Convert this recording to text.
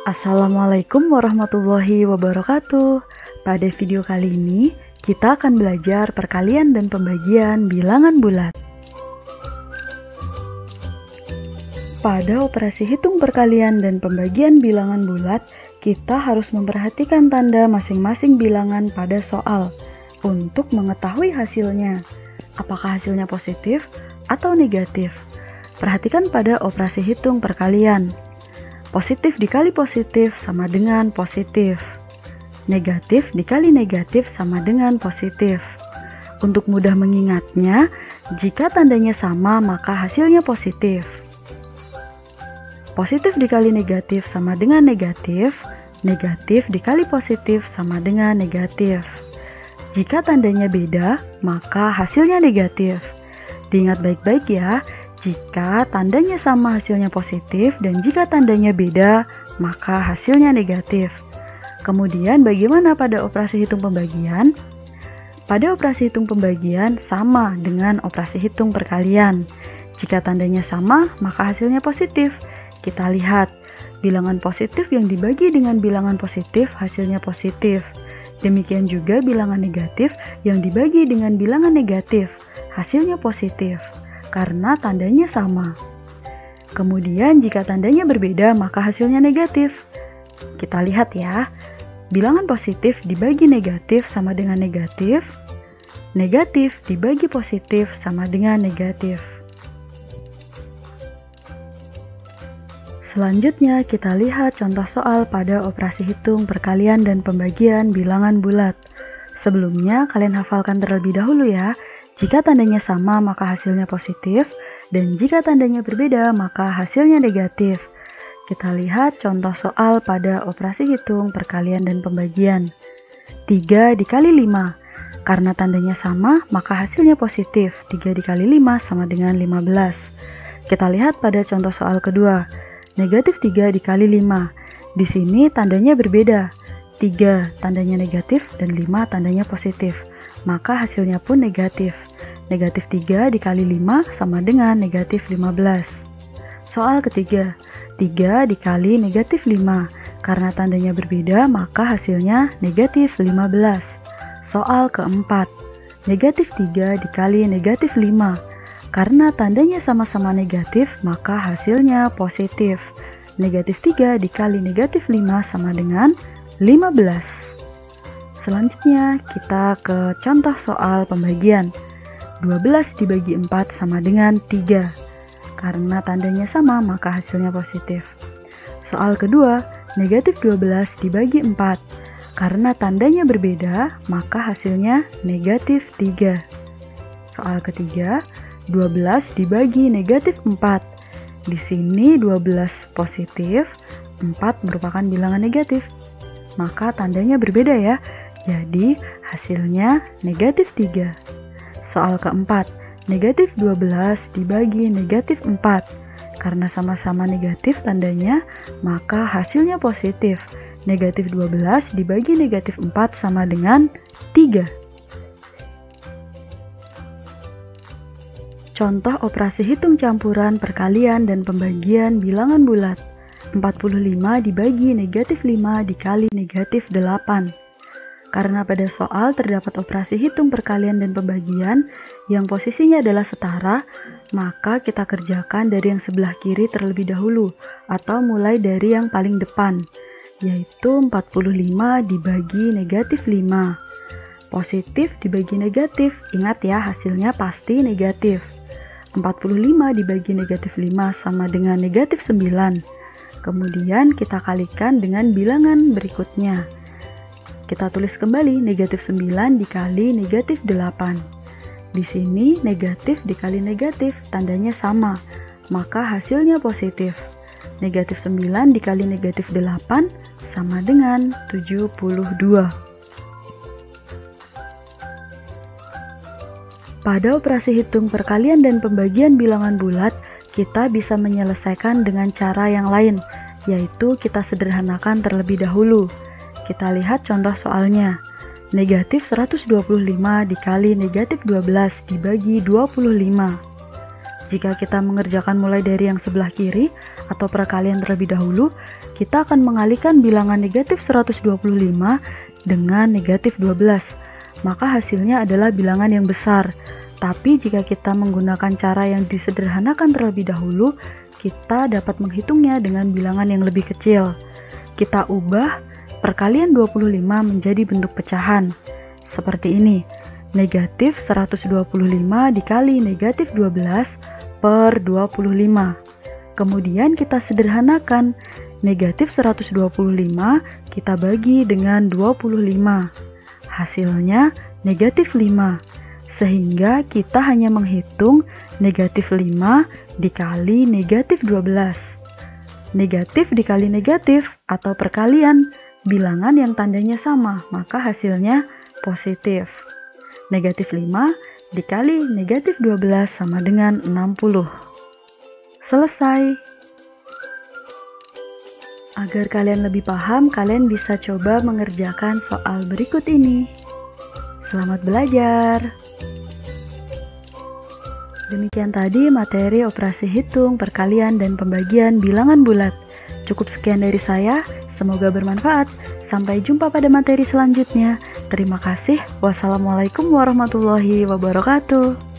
Assalamualaikum warahmatullahi wabarakatuh. Pada video kali ini, kita akan belajar perkalian dan pembagian bilangan bulat. Pada operasi hitung perkalian dan pembagian bilangan bulat, kita harus memperhatikan tanda masing-masing bilangan pada soal untuk mengetahui hasilnya. Apakah hasilnya positif atau negatif? Perhatikan pada operasi hitung perkalian. Positif dikali positif sama dengan positif. Negatif dikali negatif sama dengan positif. Untuk mudah mengingatnya, jika tandanya sama maka hasilnya positif. Positif dikali negatif sama dengan negatif. Negatif dikali positif sama dengan negatif. Jika tandanya beda, maka hasilnya negatif. Diingat baik-baik ya. Jika tandanya sama hasilnya positif dan jika tandanya beda, maka hasilnya negatif. Kemudian bagaimana pada operasi hitung pembagian? Pada operasi hitung pembagian sama dengan operasi hitung perkalian. Jika tandanya sama, maka hasilnya positif. Kita lihat, bilangan positif yang dibagi dengan bilangan positif hasilnya positif. Demikian juga bilangan negatif yang dibagi dengan bilangan negatif, hasilnya positif. Karena tandanya sama. Kemudian jika tandanya berbeda maka hasilnya negatif. Kita lihat ya, bilangan positif dibagi negatif sama dengan negatif. Negatif dibagi positif sama dengan negatif. Selanjutnya kita lihat contoh soal pada operasi hitung perkalian dan pembagian bilangan bulat. Sebelumnya kalian hafalkan terlebih dahulu ya. Jika tandanya sama maka hasilnya positif, dan jika tandanya berbeda maka hasilnya negatif. Kita lihat contoh soal pada operasi hitung perkalian dan pembagian. 3 dikali 5. Karena tandanya sama maka hasilnya positif. 3 dikali 5 sama dengan 15. Kita lihat pada contoh soal kedua. Negatif 3 dikali 5. Di sini tandanya berbeda. 3 tandanya negatif dan 5 tandanya positif. Maka hasilnya pun negatif. Negatif 3 dikali 5 sama dengan negatif 15. Soal ketiga, 3 dikali negatif 5. Karena tandanya berbeda, maka hasilnya negatif 15. Soal keempat, negatif 3 dikali negatif 5. Karena tandanya sama-sama negatif, maka hasilnya positif. Negatif 3 dikali negatif 5 sama dengan 15. Selanjutnya kita ke contoh soal pembagian. 12 dibagi 4 sama dengan 3. Karena tandanya sama maka hasilnya positif. Soal kedua, negatif 12 dibagi 4. Karena tandanya berbeda maka hasilnya negatif 3. Soal ketiga, 12 dibagi negatif 4. Di sini 12 positif, 4 merupakan bilangan negatif. Maka tandanya berbeda ya. Jadi hasilnya negatif 3. Soal keempat, negatif 12 dibagi negatif 4. Karena sama-sama negatif tandanya, maka hasilnya positif. Negatif 12 dibagi negatif 4 sama dengan 3. Contoh operasi hitung campuran perkalian dan pembagian bilangan bulat. 45 dibagi negatif 5 dikali negatif 8. Karena pada soal terdapat operasi hitung perkalian dan pembagian yang posisinya adalah setara, maka kita kerjakan dari yang sebelah kiri terlebih dahulu atau mulai dari yang paling depan, yaitu 45 dibagi negatif 5. Positif dibagi negatif, ingat ya hasilnya pasti negatif. 45 dibagi negatif 5 sama dengan negatif 9. Kemudian kita kalikan dengan bilangan berikutnya. Kita tulis kembali negatif 9 dikali negatif 8. Di sini negatif dikali negatif, tandanya sama, maka hasilnya positif. Negatif 9 dikali negatif 8 sama dengan 72. Pada operasi hitung perkalian dan pembagian bilangan bulat, kita bisa menyelesaikan dengan cara yang lain, yaitu kita sederhanakan terlebih dahulu. Kita lihat contoh soalnya. Negatif 125 dikali negatif 12 dibagi 25. Jika kita mengerjakan mulai dari yang sebelah kiri atau perkalian terlebih dahulu, kita akan mengalihkan bilangan negatif 125 dengan negatif 12. Maka hasilnya adalah bilangan yang besar. Tapi jika kita menggunakan cara yang disederhanakan terlebih dahulu, kita dapat menghitungnya dengan bilangan yang lebih kecil. Kita ubah perkalian 25 menjadi bentuk pecahan. Seperti ini. Negatif 125 dikali negatif 12 per 25. Kemudian kita sederhanakan. Negatif 125 kita bagi dengan 25. Hasilnya negatif 5. Sehingga kita hanya menghitung negatif 5 dikali negatif 12. Negatif dikali negatif atau perkalian, bilangan yang tandanya sama, maka hasilnya positif. Negatif 5 dikali negatif 12 sama dengan 60. Selesai. Agar kalian lebih paham, kalian bisa coba mengerjakan soal berikut ini. Selamat belajar. Demikian tadi materi operasi hitung, perkalian, dan pembagian bilangan bulat. Cukup sekian dari saya, semoga bermanfaat. Sampai jumpa pada materi selanjutnya. Terima kasih. Wassalamualaikum warahmatullahi wabarakatuh.